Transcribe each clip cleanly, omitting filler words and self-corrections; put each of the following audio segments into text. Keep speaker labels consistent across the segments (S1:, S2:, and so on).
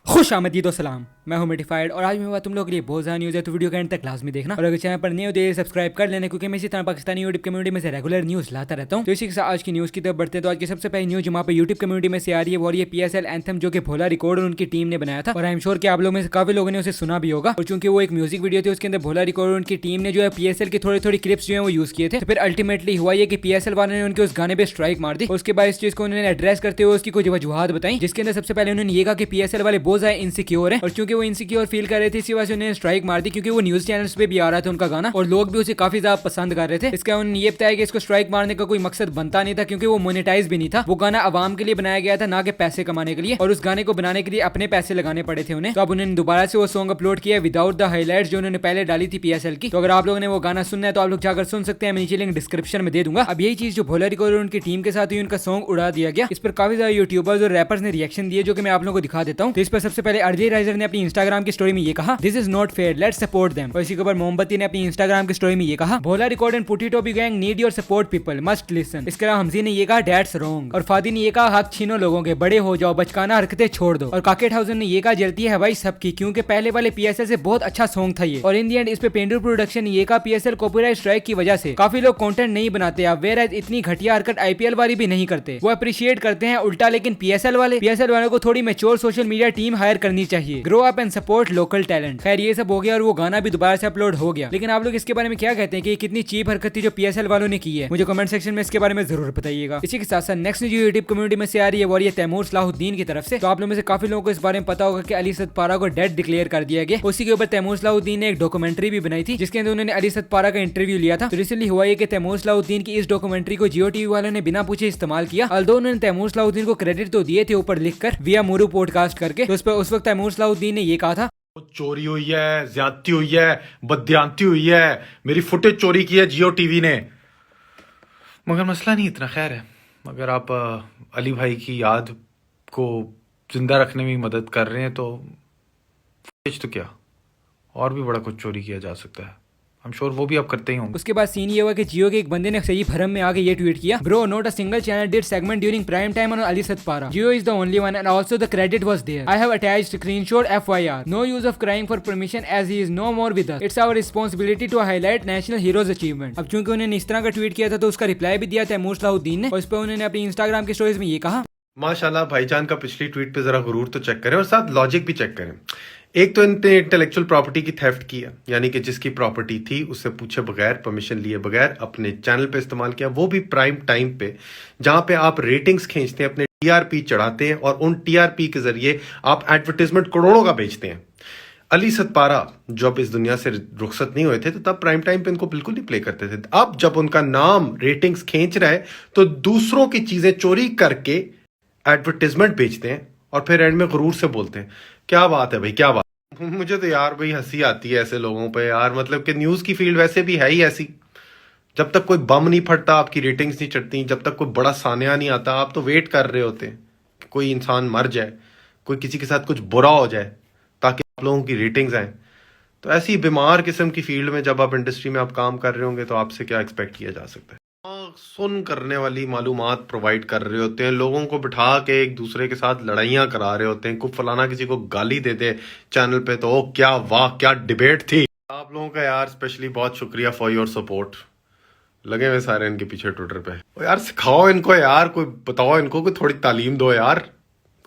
S1: खुश आमदीद और सलाम। मैं हूं मेटिफाइड और आज मेरे पास तुम लोगों के लिए बहुत ज़्यादा न्यूज़ है, तो वीडियो के एंड तक लाजमी देखना। और अगर चैनल पर नहीं हो तो ये सब्सक्राइब कर लेना, क्योंकि मैं इसी तरह पाकिस्तानी यूट्यूब कम्युनिटी में से रेगुलर न्यूज़ लाता रहता हूं। तो इसी के साथ आज की न्यूज़ की तरफ बढ़ते हैं। तो आज की सबसे पहली न्यूज़ वहाँ पर यूट्यूब कम्युनिटी में से आ रही है, वो ये PSL एंथम, जो कि भोला रिकॉर्ड और उनकी टीम ने बनाया था। और आई एम श्योर कि आप लोगों में से काफी लोगों ने उसे सुना भी होगा। और चूंकि वो एक म्यूजिक वीडियो थी, उसके अंदर भोला रिकॉर्ड और उनकी टीम ने जो है PSL की थोड़ी थोड़ी क्लिप्स जो है वो यूज किए थे। तो फिर अल्टीमेटली हुआ ये कि PSL वालों ने उनके उस गाने पे स्ट्राइक मार दी। उसके बाद इस चीज को उन्होंने एड्रेस करते हुए उसकी कुछ वजूहत बताई, जिसके अंदर सबसे पहले उन्होंने ये कहा कि PSL वाले बहुत ज्यादा इनसिक्योर है, और चूंकि वो इनसिक्योर फील कर रहे थे इसी वजह से उन्होंने स्ट्राइक मार दी, क्योंकि वो न्यूज चैनल्स पे भी आ रहा था उनका गाना और लोग भी उसे काफी ज्यादा पसंद कर रहे थे। इसका उन्होंने ये बताया कि इसको स्ट्राइक मारने का कोई मकसद बनता नहीं था, क्योंकि वो मोनेटाइज भी नहीं था। वो गाना आवाम के लिए बनाया गया था, ना कि पैसे कमाने के लिए, और उस गाने को बनाने के लिए अपने पैसे लगाने पड़े थे उन्हें। तो अब उन्होंने दोबारा से वो सॉन्ग अपलोड किया विदाउट द हाईलाइट्स, जो उन्होंने पहले डाली थी PSL की। तो अगर आप लोगों ने वो गाना सुनना है तो आप लोग जाकर सुन सकते हैं, मैं नीचे लिंक डिस्क्रिप्शन में दे दूंगा। अब यही चीज जो भोला रिकॉर्ड और उनकी टीम के साथ हुई, उनका सॉन्ग उड़ा दिया गया। इस पर काफी ज्यादा यूट्यूबर्स और रैपर्स ने रिएक्शन दिए, जो कि मैं आप लोगों को दिखा देता हूँ। तो इस पर सबसे पहले अरजी राइजर ने अपनी इंस्टाग्राम की स्टोरी में ये कहा, this is not fair, let's support them. और इसी के ऊपर मोमबत्ती ने अपनी इंस्टाग्राम की स्टोरी में ये कहा, भोला रिकॉर्ड एंड पुटी टोपी gang need your support people, must listen. इसके अलावा हमजी ने ये कहा, डेट्स रॉन्ग। और फादी ने ये कहा, हक छीनो लोगों के, बड़े हो जाओ, बचकाना हरकतें छोड़ दो। और काकेट हाउसन ने ये कहा, जलती है हवाई सबकी, क्योंकि पहले वाले PSL से बहुत अच्छा सॉन्ग था ये। और इन दी एंड इस पे पेंडू प्रोडक्शन ने ये कहा, PSL कॉपीराइट स्ट्राइक की वजह से काफी लोग कंटेंट नहीं बनाते अब, वेयर एज इतनी घटिया हरकत IPL वाली भी नहीं करते। वो अप्रिशिएट करते हैं उल्टा, लेकिन PSL वालों को थोड़ी mature social media team hire करनी चाहिए। Grow up and support local talent. खैर ये सब हो गया और वो गाना भी दोबारा से अपलोड हो गया। लेकिन आप लोग इसके बारे में क्या कहते हैं कि कितनी चीप हरकत थी जो PSL वालों ने की है? मुझे कमेंट सेक्शन में इसके बारे में जरूर बताइएगा। इसी के साथ साथ नेक्स्ट न्यूज़ यूट्यूब कम्युनिटी में से आ रही है, वो ये तैमूर सलाहुद्दीन की तरफ से। तो आप लोगों में से काफी लोगों को इस बारे में पता होगा कि अली सदपारा को डेड डिक्लेयर कर दिया गया। उसी के ऊपर तैमूर सलाहुद्दीन ने एक डॉक्यूमेंट्री भी बनाई थी, जिसके अंदर उन्होंने अली सदपारा का इंटरव्यू लिया था। तो रिसेंटली हुआ ये कि तैमूर सलाहुद्दीन की इस डॉक्यूमेंट्री को जियो टीवी वालों ने बिना पूछे इस्तेमाल किया। अल्दो उन्होंने तैमूर सलाहुद्दीन को क्रेडिट तो दिए थे ऊपर लिखकर विया मूरू पॉडकास्ट करके। तो उस वक्त तैमूर सलाहुद्दीन ने ये कहा था,
S2: चोरी हुई है, ज्यादती हुई है, बदयांती हुई है, मेरी फुटेज चोरी की है जियो टीवी ने। मगर मसला नहीं इतना, खैर है। मगर आप अली भाई की याद को जिंदा रखने में मदद कर रहे हैं तो फुटेज तो क्या, और भी बड़ा कुछ चोरी किया जा सकता है। I'm sure वो भी आप करते ही होंगे।
S1: उसके बाद सीन ये हुआ कि जियो के एक बंदे ने सही भरम में आके ये ट्वीट किया, bro not a single channel did segment during prime time on Ali Sadpara, Geo is the only one and also the credit was there, I have attached screenshot FYR, no use of crying for permission as he is no more with us, it's our responsibility to highlight national heroes achievement. अब चूंकि उन्होंने इस तरह का tweet किया था तो उसका रिप्लाई भी दिया तैमूर सलाहुद्दीन ने, और इस पर उन्होंने अपनी इंस्टाग्राम की स्टोरीज में ये कहा,
S2: माशाल्लाह भाईजान का पिछली ट्वीट पे जरा गुरूर तो चेक करें और साथ लॉजिक भी चेक करें। एक तो इनने इंटेलेक्चुअल प्रॉपर्टी की थेफ्ट किया, यानी कि जिसकी प्रॉपर्टी थी उससे पूछे बगैर, परमिशन लिए बगैर अपने चैनल पे इस्तेमाल किया, वो भी प्राइम टाइम पे, जहां पे आप रेटिंग्स खींचते हैं, अपने TRP चढ़ाते हैं और उन TRP के जरिए आप एडवर्टाइजमेंट करोड़ों का बेचते हैं। अली सदपारा जब इस दुनिया से रुखसत नहीं हुए थे तो तब प्राइम टाइम पे इनको बिल्कुल नहीं प्ले करते थे। अब जब उनका नाम रेटिंग्स खींच रहा है तो दूसरों की चीजें चोरी करके एडवर्टाइजमेंट बेचते हैं और फिर एंड में गुरूर से बोलते हैं। क्या बात है भाई, क्या बात। मुझे तो यार भाई हंसी आती है ऐसे लोगों पे यार। मतलब कि न्यूज की फील्ड वैसे भी है ही ऐसी, जब तक कोई बम नहीं फटता आपकी रेटिंग्स नहीं चढ़ती, जब तक कोई बड़ा सानिया नहीं आता आप तो वेट कर रहे होते कि कोई इंसान मर जाए, कोई किसी के साथ कुछ बुरा हो जाए ताकि आप लोगों की रेटिंग्स आए। तो ऐसी बीमार किस्म की फील्ड में जब आप इंडस्ट्री में आप काम कर रहे होंगे तो आपसे क्या एक्सपेक्ट किया जा सकता है। सुन करने वाली मालूमात प्रोवाइड कर रहे होते हैं, लोगों को बिठा के एक दूसरे के साथ लड़ाइयाँ करा रहे होते हैं। कुछ फलाना किसी को गाली दे दे चैनल पे तो क्या वाह क्या डिबेट थी। आप लोगों का यार स्पेशली बहुत शुक्रिया फॉर योर सपोर्ट। लगे हुए सारे इनके पीछे ट्विटर पे। ओ यार सिखाओ इनको यार, कोई बताओ इनको, कोई थोड़ी तालीम दो यार।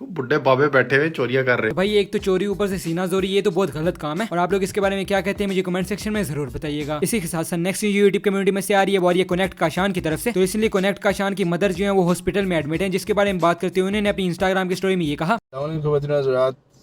S2: बुड्ढे बाबे बैठे हुए चोरियां कर रहे हैं।
S1: भाई एक तो चोरी ऊपर से सीना जोरी, ये तो बहुत गलत काम है। और आप लोग इसके बारे में क्या कहते हैं मुझे कमेंट सेक्शन में जरूर बताइएगा। इसी के साथ साथ नेक्स्ट यूट्यूब कम्युनिटी में से आ रही है वो ये कनेक्ट काशान की तरफ से। तो इसलिए कनेक्ट काशान की मदर जो है वो हॉस्पिटल में एडमिट है, जिसके बारे में बात करते हुए उन्होंने अपनी इंस्टाग्राम की स्टोरी में ये कहा,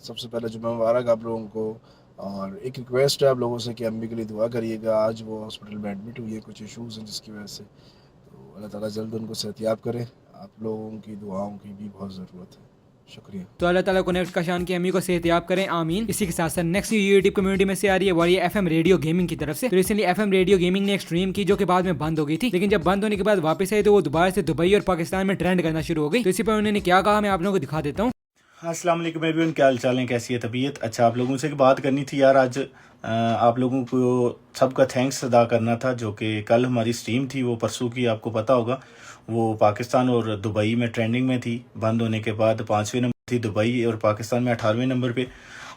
S3: सबसे पहले जुम्मा मुबारक आप लोगों को, और एक रिक्वेस्ट है आप लोगों से कि अम्मी के लिए दुआ करिएगा। आज वो हॉस्पिटल में एडमिट हुई है, कुछ इशूज़ हैं जिसकी वजह से, तो अल्लाह ताला जल्द उनको सेहतियाब करे। आप लोगों की दुआओं की भी बहुत ज़रूरत है, शुक्रिया।
S1: तो अल्लाह ताला कनेक्ट काशान की अम्मी को सेहतियाब करें, आमीन। इसी के साथ साथ नेक्स्ट यूट्यूब कम्युनिटी में से आ रही है वो ये FM रेडियो गेमिंग की तरफ से। तो रिसेंटली FM रेडियो गेमिंग ने एक स्ट्रीम की जो कि बाद में बंद हो गई थी, लेकिन जब बंद होने के बाद वापस आई तो वो दोबारा से दुबई और पाकिस्तान में ट्रेंड करना शुरू हो गई। तो इसी पर उन्होंने क्या कहा मैं आप लोगों को दिखा देता हूँ।
S4: अस्सलाम वालेकुम एवरीवन, क्या हाल चाल है, कैसी है तबीयत। अच्छा, आप लोगों से बात करनी थी यार। आज आप लोगों को सबका थैंक्स अदा करना था, जो कि कल हमारी स्ट्रीम थी वो परसों की, आपको पता होगा वो पाकिस्तान और दुबई में ट्रेंडिंग में थी। बंद होने के बाद 5वें नंबर थी दुबई और पाकिस्तान में 18वें नंबर पे।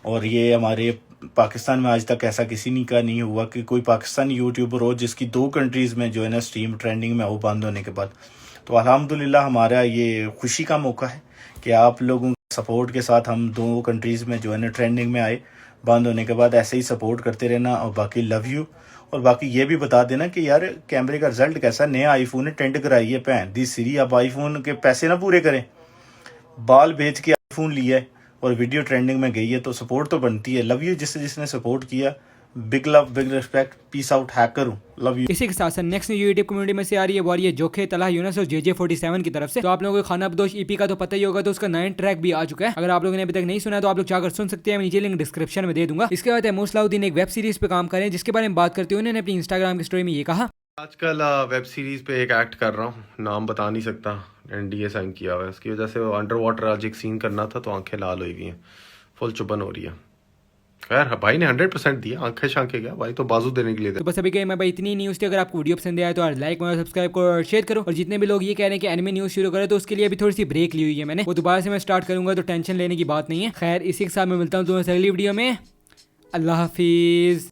S4: और ये हमारे पाकिस्तान में आज तक ऐसा किसी का नहीं हुआ कि कोई पाकिस्तानी यूट्यूबर हो जिसकी 2 कंट्रीज़ में जो है ना स्ट्रीम ट्रेंडिंग में हो बंद होने के बाद। तो अल्हम्दुलिल्लाह हमारा ये खुशी का मौका है कि आप लोगों के सपोर्ट के साथ हम 2 कंट्रीज़ में जो है ना ट्रेंडिंग में आए बंद होने के बाद। ऐसे ही सपोर्ट करते रहना और बाकी लव यू। और बाकी ये भी बता देना कि यार कैमरे का रिजल्ट कैसा, नया आईफोन है, ट्रेंड कराई है भैन दी सीरी। अब आईफोन के पैसे ना पूरे करें, बाल बेच के आईफोन लिया है और वीडियो ट्रेंडिंग में गई है, तो सपोर्ट तो बनती है। लव यू जिसने सपोर्ट किया, big love big respect, peace out, hacker हूँ, लव यू।
S1: इसी के साथ साथ नेक्स्ट न्यूज़ यूट्यूब कम्युनिटी में से आ रही है वो आ रही है जोखे तला यूनस और JJ47 की तरफ से। तो आप लोगों को खाना बदोश EP का तो पता ही होगा, तो उसका नया ट्रैक भी आ चुका है। अगर आप लोगों ने अभी तक नहीं सुना तो आप लोग जाकर सुन सकते हैं, मैं नीचे लिंक डिस्क्रिप्शन में दे दूंगा। इसके बाद मोसलाउद्दीन एक वेब सीरीज पे काम करें जिसके बारे में बात करते हुए उन्होंने अपनी इंस्टाग्राम की स्टोरी में ये कहा,
S2: आजकल वेब सीरीज पे एक एक्ट कर रहा हूँ, नाम बता नहीं सकता, NDA साइन किया हुआ है, उसकी वजह से अंडर वाटर आज एक सीन करना था तो आंखें लाल हुई हुई हैं, फुल चुभन हो रही है। खैर भाई ने 100% दिया, आंखें शांखें गया भाई तो बाजू देने के लिए
S1: तो बस अभी के मैं भाई इतनी न्यूज़ थी। अगर आपको वीडियो पसंद आया तो लाइक करो, सब्सक्राइब करो और शेयर करो। और जितने भी लोग ये कह रहे हैं कि एनिमे न्यूज़ शुरू करें तो उसके लिए अभी थोड़ी सी ब्रेक ली हुई है मैंने, वो दोबारा से मैं स्टार्ट करूंगा, तो टेंशन लेने की बात नहीं है। खैर इसी के साथ मैं मिलता हूँ तुम्हें अगली वीडियो में। अल्लाह हाफिज़।